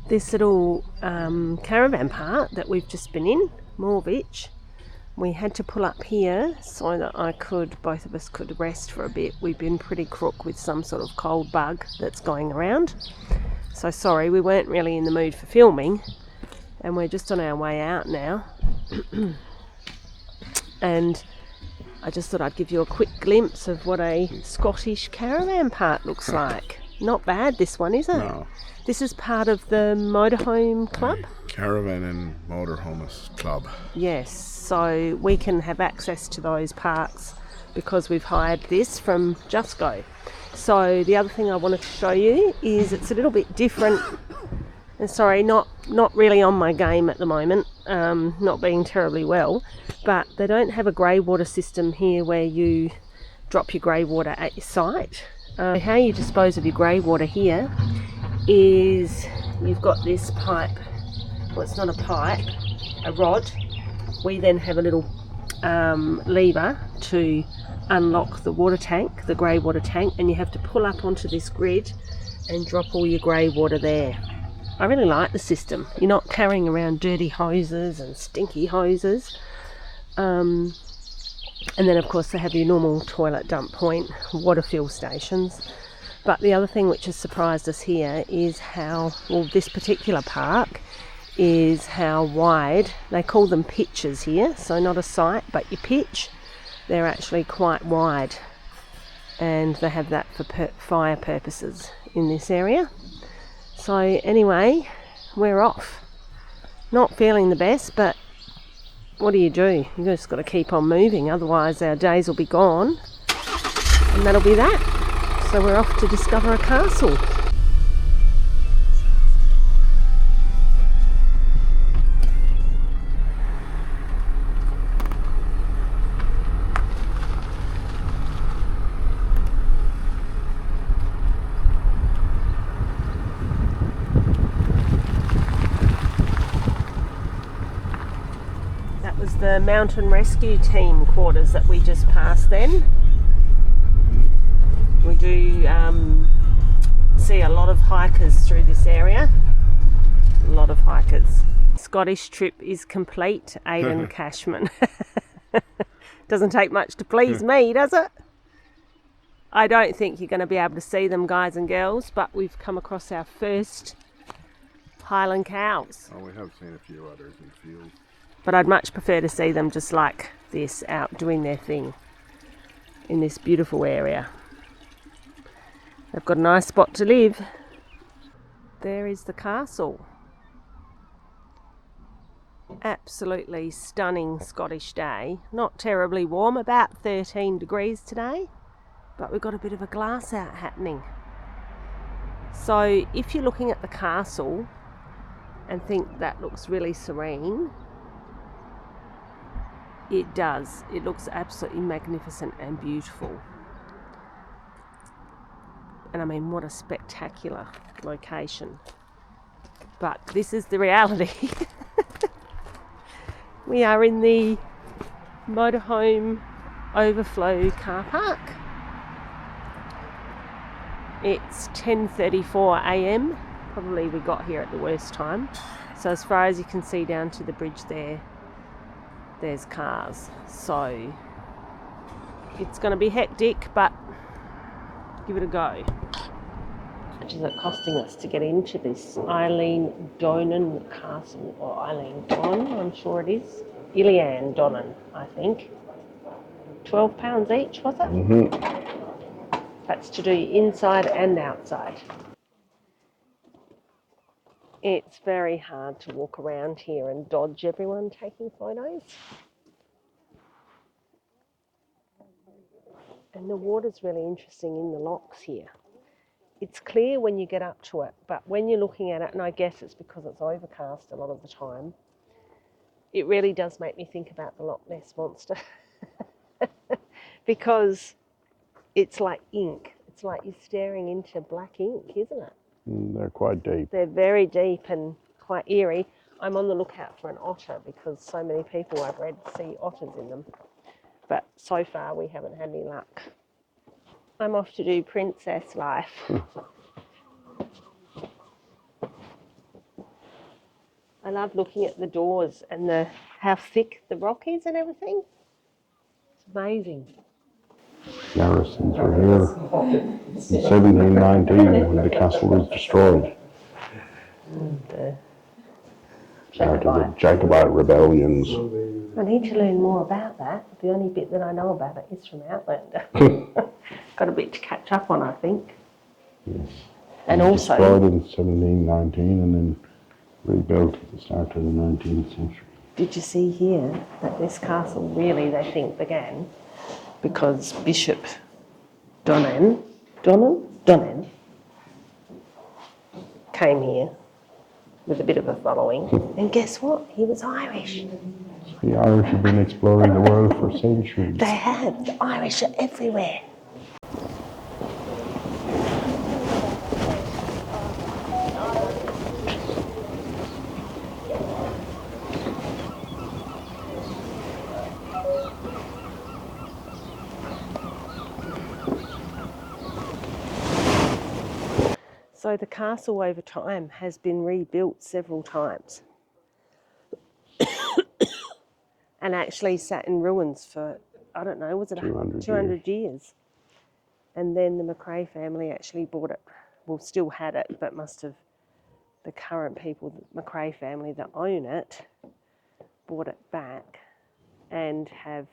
This little caravan park that we've just been in, Morvich, we had to pull up here so that both of us could rest for a bit. We've been pretty crook with some sort of cold bug that's going around. So sorry, we weren't really in the mood for filming, and we're just on our way out now. And I just thought I'd give you a quick glimpse of what a Scottish caravan park looks like. Not bad, this one, is it? No. This is part of the motorhome club? Caravan and motorhome club. Yes, so we can have access to those parks because we've hired this from Just Go. So the other thing I wanted to show you is it's a little bit different. And sorry, not really on my game at the moment, not being terribly well, but they don't have a grey water system here where you drop your grey water at your site. How you dispose of your grey water here is you've got this pipe, well, it's not a pipe, a rod. We then have a little lever to unlock the water tank, the grey water tank, and you have to pull up onto this grid and drop all your grey water there. I really like the system. You're not carrying around dirty hoses and stinky hoses. And then of course they have your normal toilet dump point, water fill stations. But the other thing which has surprised us here is how, well, this particular park is how wide, they call them pitches here, so not a site but your pitch. They're actually quite wide, and they have that for fire purposes in this area. So anyway, we're off. Not feeling the best, but what do? You just got to keep on moving, otherwise our days will be gone, and that'll be that. So we're off to discover a castle. The mountain rescue team quarters that we just passed then. We do see a lot of hikers through this area. A lot of hikers. Scottish trip is complete, Aidan Cashman. Doesn't take much to please me, does it? I don't think you're going to be able to see them, guys and girls, but we've come across our first Highland cows. Oh, we have seen a few others in the field. But I'd much prefer to see them just like this, out doing their thing in this beautiful area. They've got a nice spot to live. There is the castle. Absolutely stunning Scottish day. Not terribly warm, about 13 degrees today, but we've got a bit of a glass out happening. So if you're looking at the castle and think that looks really serene, it does. It looks absolutely magnificent and beautiful. And I mean, what a spectacular location. But this is the reality. We are in the motorhome overflow car park. It's 10:34 a.m. Probably we got here at the worst time. So as far as you can see down to the bridge there's cars. So it's going to be hectic, but give it a go. How much is it costing us to get into this Eilean Donan Castle, or Eilean Donan, I'm sure it is. Eilean Donan, I think. £12 each, was it? Mm-hmm. That's to do inside and outside. It's very hard to walk around here and dodge everyone taking photos. And the water's really interesting in the lochs here. It's clear when you get up to it, but when you're looking at it, and I guess it's because it's overcast a lot of the time, it really does make me think about the Loch Ness Monster. Because it's like ink. It's like you're staring into black ink, isn't it? They're quite deep. They're very deep and quite eerie. I'm on the lookout for an otter because so many people I've read see otters in them. But so far we haven't had any luck. I'm off to do princess life. love looking at the doors and how thick the rock is and everything. It's amazing. Garrisons were here in 1719 when the castle was destroyed. Started the Jacobite rebellions. I need to learn more about that. The only bit that I know about it is from Outlander. Got a bit to catch up on, I think. Yes. And also destroyed in 1719 and then rebuilt at the start of the 19th century. Did you see here that this castle really, they think, began because Bishop Donan came here with a bit of a following, and guess what? He was Irish. The Irish have been exploring the world for centuries. They have. The Irish are everywhere. So the castle over time has been rebuilt several times and actually sat in ruins for, I don't know, was it 200 years? And then the McRae family actually bought it, well, still had it, but must have, the current people, the McRae family that own it, bought it back and have,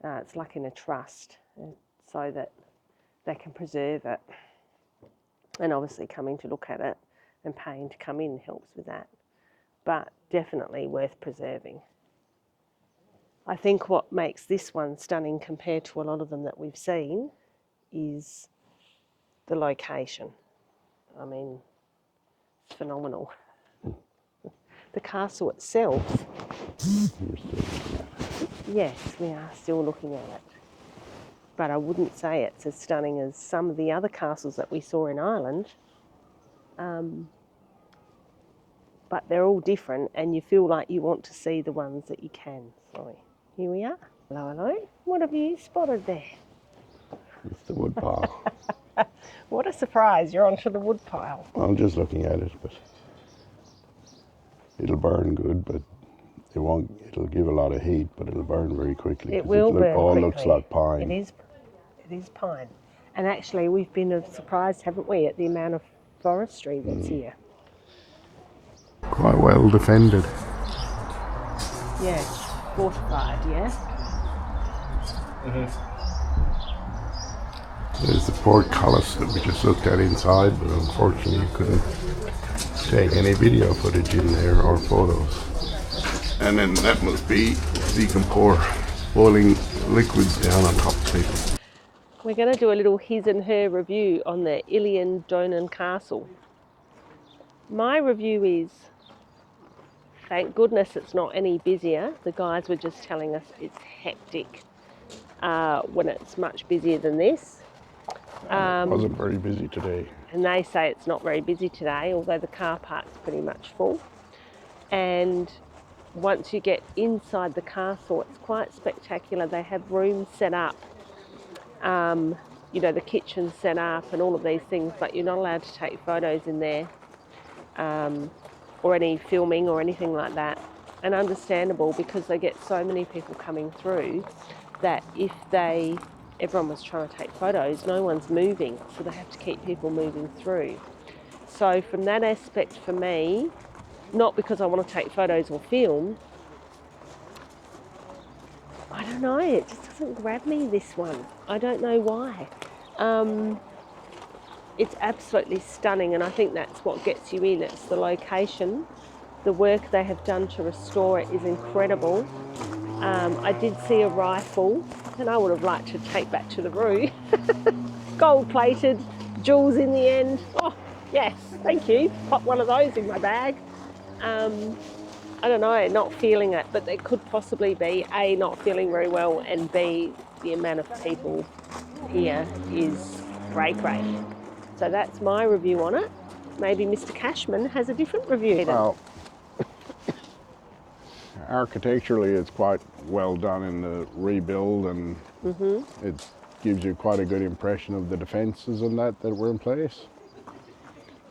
it's like in a trust, so that they can preserve it. And obviously coming to look at it and paying to come in helps with that. But definitely worth preserving. I think what makes this one stunning compared to a lot of them that we've seen is the location. I mean, it's phenomenal. The castle itself, yes, we are still looking at it. But I wouldn't say it's as stunning as some of the other castles that we saw in Ireland. But they're all different and you feel like you want to see the ones that you can. So here we are. Hello, hello. What have you spotted there? It's the wood pile. What a surprise, you're onto the wood pile. I'm just looking at it, but it'll burn good, but it'll give a lot of heat, but it'll burn very quickly. It will burn all quickly. Looks like pine. It is pine. And actually we've been surprised, haven't we, at the amount of forestry that's here. Quite well defended. Yes, fortified, yeah? There's the portcullis that we just looked at inside, but unfortunately couldn't take any video footage in there or photos. And then that must be so you can pour boiling liquids down on top of people. We're going to do a little his and her review on the Eilean Donan Castle. My review is, thank goodness it's not any busier. The guys were just telling us it's hectic when it's much busier than this. It wasn't very busy today. And they say it's not very busy today, although the car park's pretty much full. And once you get inside the castle, it's quite spectacular. They have rooms set up, you know, the kitchen set up and all of these things, but you're not allowed to take photos in there or any filming or anything like that. And understandable, because they get so many people coming through that if everyone was trying to take photos, no one's moving, so they have to keep people moving through. So from that aspect for me, not because I want to take photos or film, I don't know, it just doesn't grab me, this one. I don't know why. It's absolutely stunning, and I think that's what gets you in. It's the location. The work they have done to restore it is incredible. I did see a rifle, and I would have liked to take back to the Roo. Gold plated, jewels in the end. Oh, yes, thank you. Pop one of those in my bag. I don't know, not feeling it, but it could possibly be A, not feeling very well, and B, the amount of people here is great. So that's my review on it. Maybe Mr. Cashman has a different review. Well, architecturally it's quite well done in the rebuild, and it gives you quite a good impression of the defences and that were in place.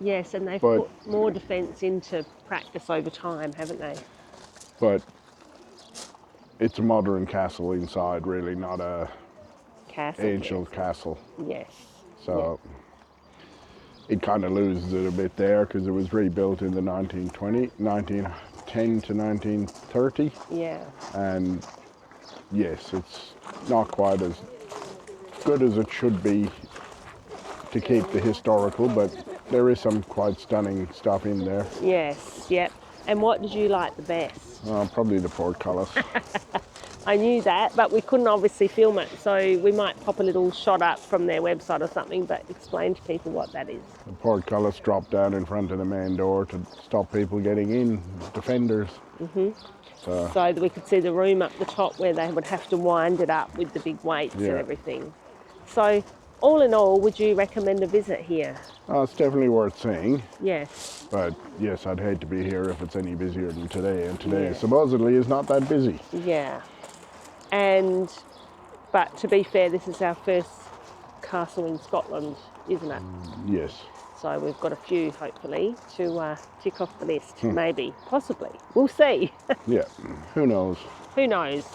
Yes, and they've But- put more defence into practice over time, haven't they? But it's a modern castle inside, really, not a Castle. ancient castle. Yes. So it kind of loses it a bit there because it was rebuilt in the 1910 to 1930. Yeah. And yes, it's not quite as good as it should be to keep the historical, but there is some quite stunning stuff in there. Yes, yep. And what did you like the best? Probably the portcullis. I knew that, but we couldn't obviously film it, so we might pop a little shot up from their website or something, but explain to people what that is. The portcullis dropped down in front of the main door to stop people getting in, defenders. So that we could see the room up the top where they would have to wind it up with the big weights and everything. So all in all, would you recommend a visit here? It's definitely worth seeing. Yes. But yes, I'd hate to be here if it's any busier than today, and today supposedly is not that busy. Yeah. But to be fair, this is our first castle in Scotland, isn't it? Yes. So we've got a few, hopefully, to tick off the list. Maybe, possibly. We'll see. Yeah, who knows? Who knows?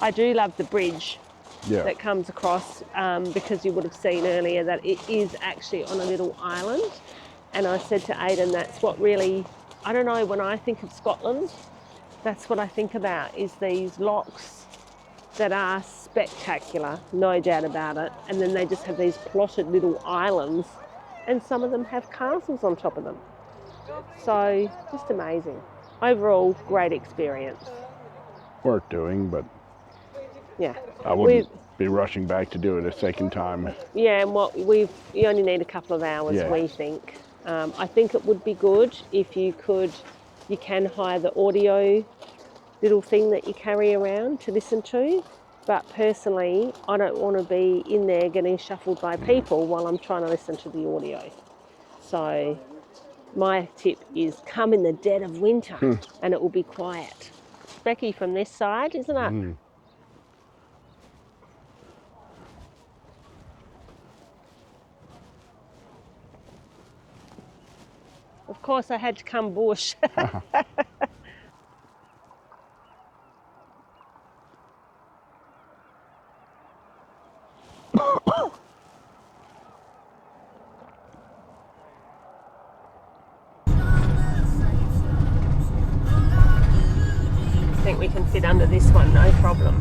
I do love the bridge Yeah. that comes across because you would have seen earlier that it is actually on a little island. And I said to Aidan, that's what really, I don't know, when I think of Scotland, that's what I think about, is these lochs that are spectacular, no doubt about it. And then they just have these plotted little islands, and some of them have castles on top of them. So just amazing. Overall, great experience. Worth doing, but Yeah. I wouldn't be rushing back to do it a second time. Yeah, and you only need a couple of hours, we think. I think it would be good if you can hire the audio little thing that you carry around to listen to. But personally, I don't want to be in there getting shuffled by people while I'm trying to listen to the audio. So my tip is come in the dead of winter and it will be quiet. Becky, from this side, isn't it? Of course, I had to come bush. I think we can fit under this one, no problem.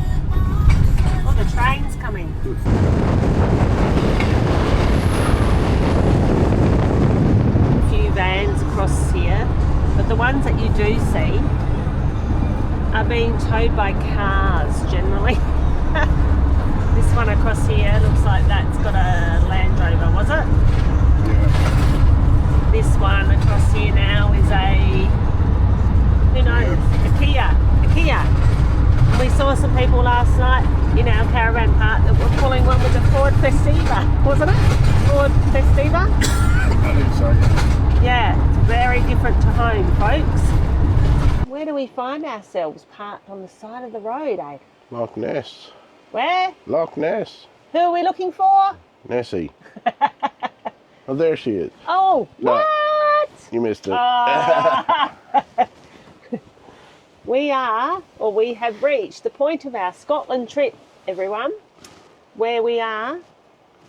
Oh, the train's coming. A few vans across here, but the ones that you do see are being towed by cars generally. This one across here looks like that's got a Land Rover, was it? Yeah. This one across here now is who knows, a Kia. And we saw some people last night in our caravan park that were pulling one with a Ford Festiva, wasn't it? Ford Festiva? I think so, Yeah, it's very different to home, folks. Where do we find ourselves parked on the side of the road, eh? Loch Ness. Where? Loch Ness. Who are we looking for? Nessie. Oh, there she is. Oh, No. what? You missed it. We have reached the point of our Scotland trip, everyone, where we are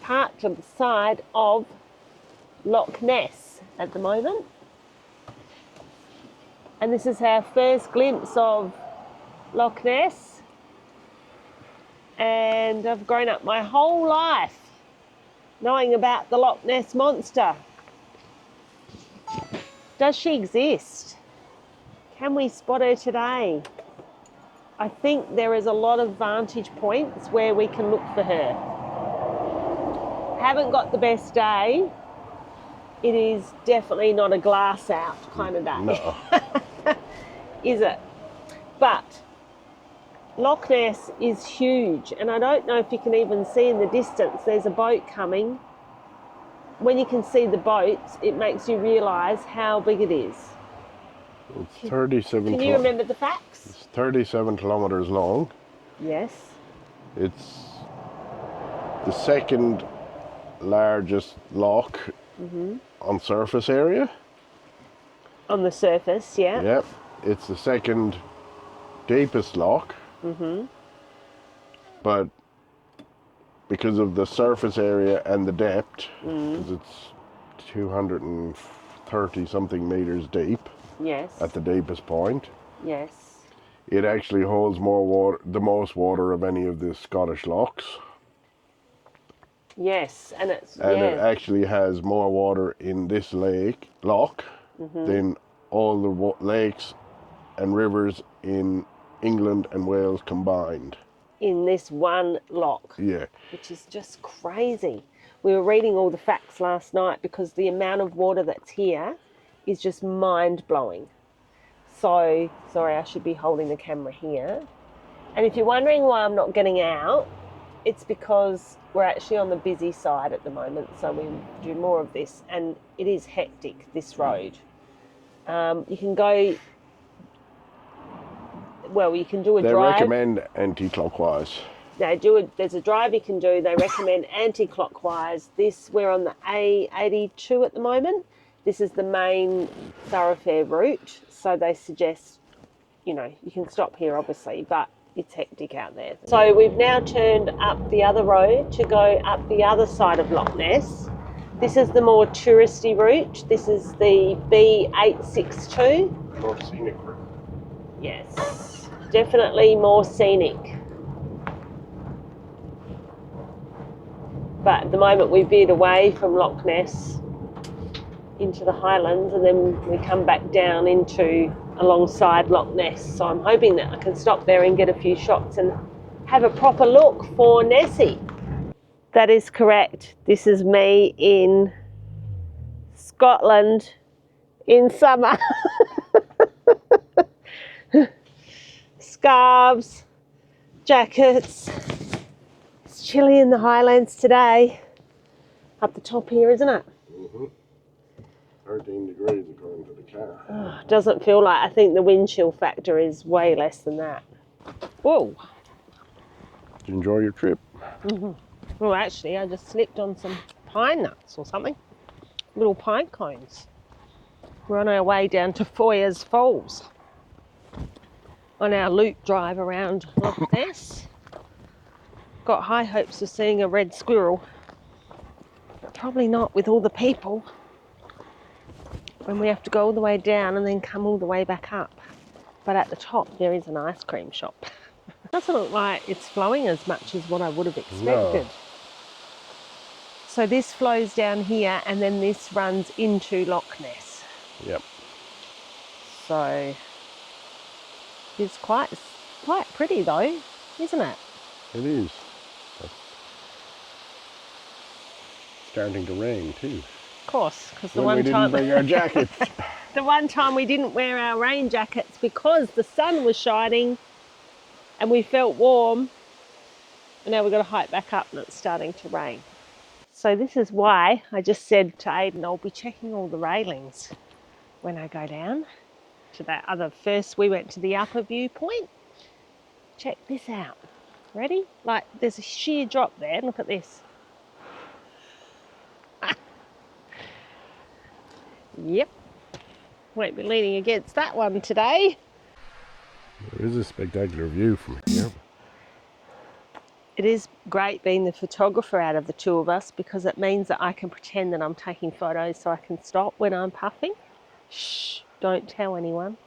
parked on the side of Loch Ness at the moment. And this is our first glimpse of Loch Ness. And I've grown up my whole life knowing about the Loch Ness Monster. Does she exist? Can we spot her today? I think there is a lot of vantage points where we can look for her. Haven't got the best day. It is definitely not a glass out kind of day. No. Is it? But Loch Ness is huge, and I don't know if you can even see in the distance, there's a boat coming. When you can see the boats, it makes you realise how big it is. It's 37 Can you remember the facts? It's 37 kilometres long. Yes. It's the second largest loch on surface area. On the surface, yeah. Yep. It's the second deepest loch. But because of the surface area and the depth, because it's 230 something meters deep. Yes. At the deepest point. Yes. It actually holds more water, the most water of any of the Scottish lochs. Yes, and it's It actually has more water in this loch than all the lakes and rivers in England and Wales combined. in this one loch. Yeah. Which is just crazy. We were reading all the facts last night because the amount of water that's here is just mind-blowing. So, sorry, I should be holding the camera here. And if you're wondering why I'm not getting out, it's because we're actually on the busy side at the moment, so we do more of this, and it is hectic, this road. You can go, well, you can do a drive. They recommend anti-clockwise. There's a drive you can do. They recommend anti-clockwise. We're on the A82 at the moment. This is the main thoroughfare route, so they suggest, you can stop here obviously, but it's hectic out there. So we've now turned up the other road to go up the other side of Loch Ness. This is the more touristy route. This is the B862. More scenic route. Yes, definitely more scenic. But at the moment we veered away from Loch Ness into the Highlands, and then we come back down alongside Loch Ness. So I'm hoping that I can stop there and get a few shots and have a proper look for Nessie. That is correct. This is me in Scotland in summer. Scarves, jackets. It's chilly in the Highlands today. Up the top here, isn't it? 13 degrees according to the car. Oh, doesn't feel like. I think the wind chill factor is way less than that. Whoa. Did you enjoy your trip? Well, actually, I just slipped on some pine nuts or something. Little pine cones. We're on our way down to Foyers Falls on our loop drive around Loch Ness. Got high hopes of seeing a red squirrel, but probably not with all the people when we have to go all the way down and then come all the way back up. But at the top there is an ice cream shop. Doesn't look like it's flowing as much as what I would have expected. No. So this flows down here and then this runs into Loch Ness. Yep. So it's quite pretty though, isn't it? It is. Starting to rain too. Of course, because we didn't bring our jackets. The one time we didn't wear our rain jackets because the sun was shining and we felt warm, and now we've got to hike back up and it's starting to rain. So this is why I just said to Aiden I'll be checking all the railings when I go down to that other. First we went to the upper viewpoint. Check this out. Ready? Like there's a sheer drop there. Look at this. Yep. Won't be leaning against that one today. There is a spectacular view from here. It is great being the photographer out of the two of us because it means that I can pretend that I'm taking photos so I can stop when I'm puffing. Shh, don't tell anyone.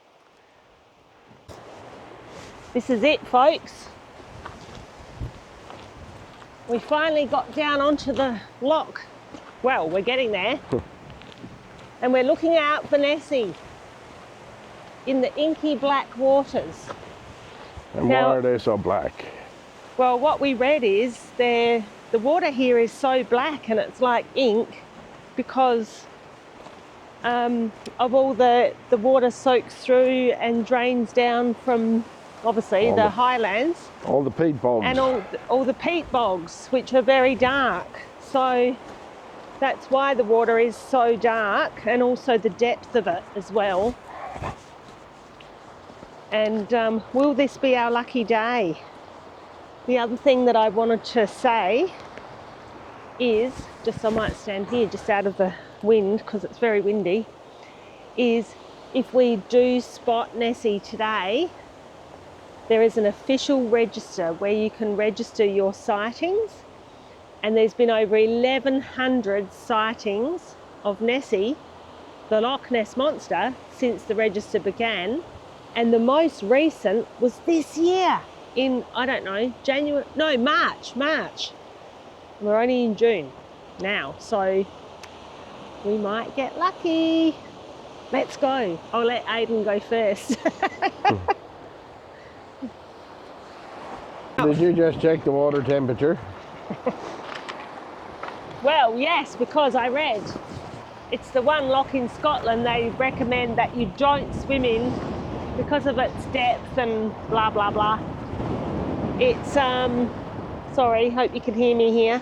This is it, folks. We finally got down onto the loch. Well, we're getting there. And we're looking out for Nessie in the inky black waters. And why are they so black? Well, what we read is the water here is so black and it's like ink because of all the water soaks through and drains down from obviously the highlands. All the peat bogs. And all the peat bogs, which are very dark. So that's why the water is so dark, and also the depth of it as well. And will this be our lucky day? The other thing that I wanted to say is, just I might stand here just out of the wind because it's very windy, is if we do spot Nessie today, there is an official register where you can register your sightings, and there's been over 1,100 sightings of Nessie, the Loch Ness Monster, since the register began, and the most recent was this year in, I don't know, March. We're only in June now, so we might get lucky. Let's go. I'll let Aiden go first. Did you just check the water temperature? Well, yes, because I read it's the one loch in Scotland they recommend that you don't swim in because of its depth and blah, blah, blah. It's, sorry, hope you can hear me here.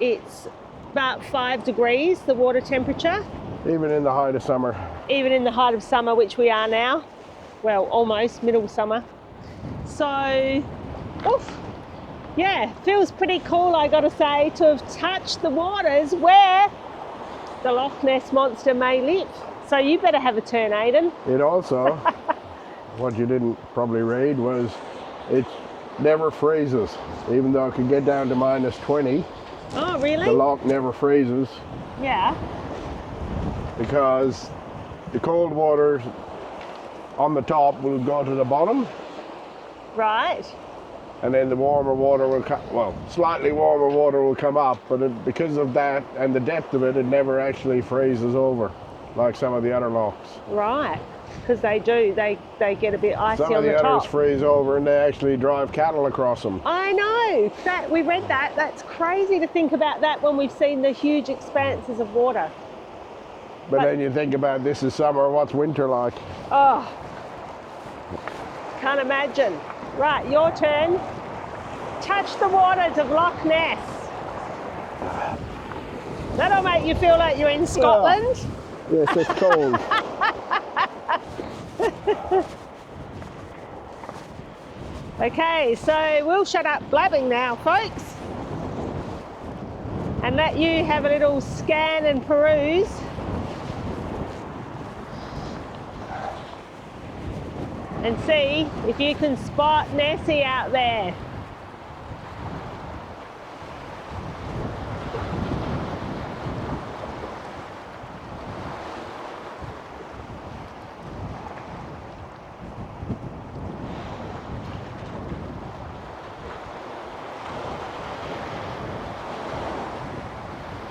It's about 5 degrees, the water temperature. Even in the height of summer? Even in the height of summer, which we are now. Well, almost middle summer. So, oof, yeah, feels pretty cool, I gotta say, to have touched the waters where the Loch Ness Monster may live. So you better have a turn, Aiden. It also, what you didn't probably read was, it never freezes, even though it can get down to -20. Oh, really? The loch never freezes. Yeah. Because the cold water on the top will go to the bottom, Right. and then the warmer water will come, well, slightly warmer water will come up, but because of that and the depth of it, it never actually freezes over like some of the other lochs. Right. Because they do. They get a bit icy Some of on the the others top. freeze over and they actually drive cattle across them. I know. That we read that. That's crazy to think about that when we've seen the huge expanses of water. But then you think about this is summer, what's winter like? Oh, can't imagine. Right, your turn. Touch the waters of Loch Ness. That'll make you feel like you're in Scotland. Yes, it's cold. Okay, so we'll shut up blabbing now, folks, and let you have a little scan and peruse. And see if you can spot Nessie out there.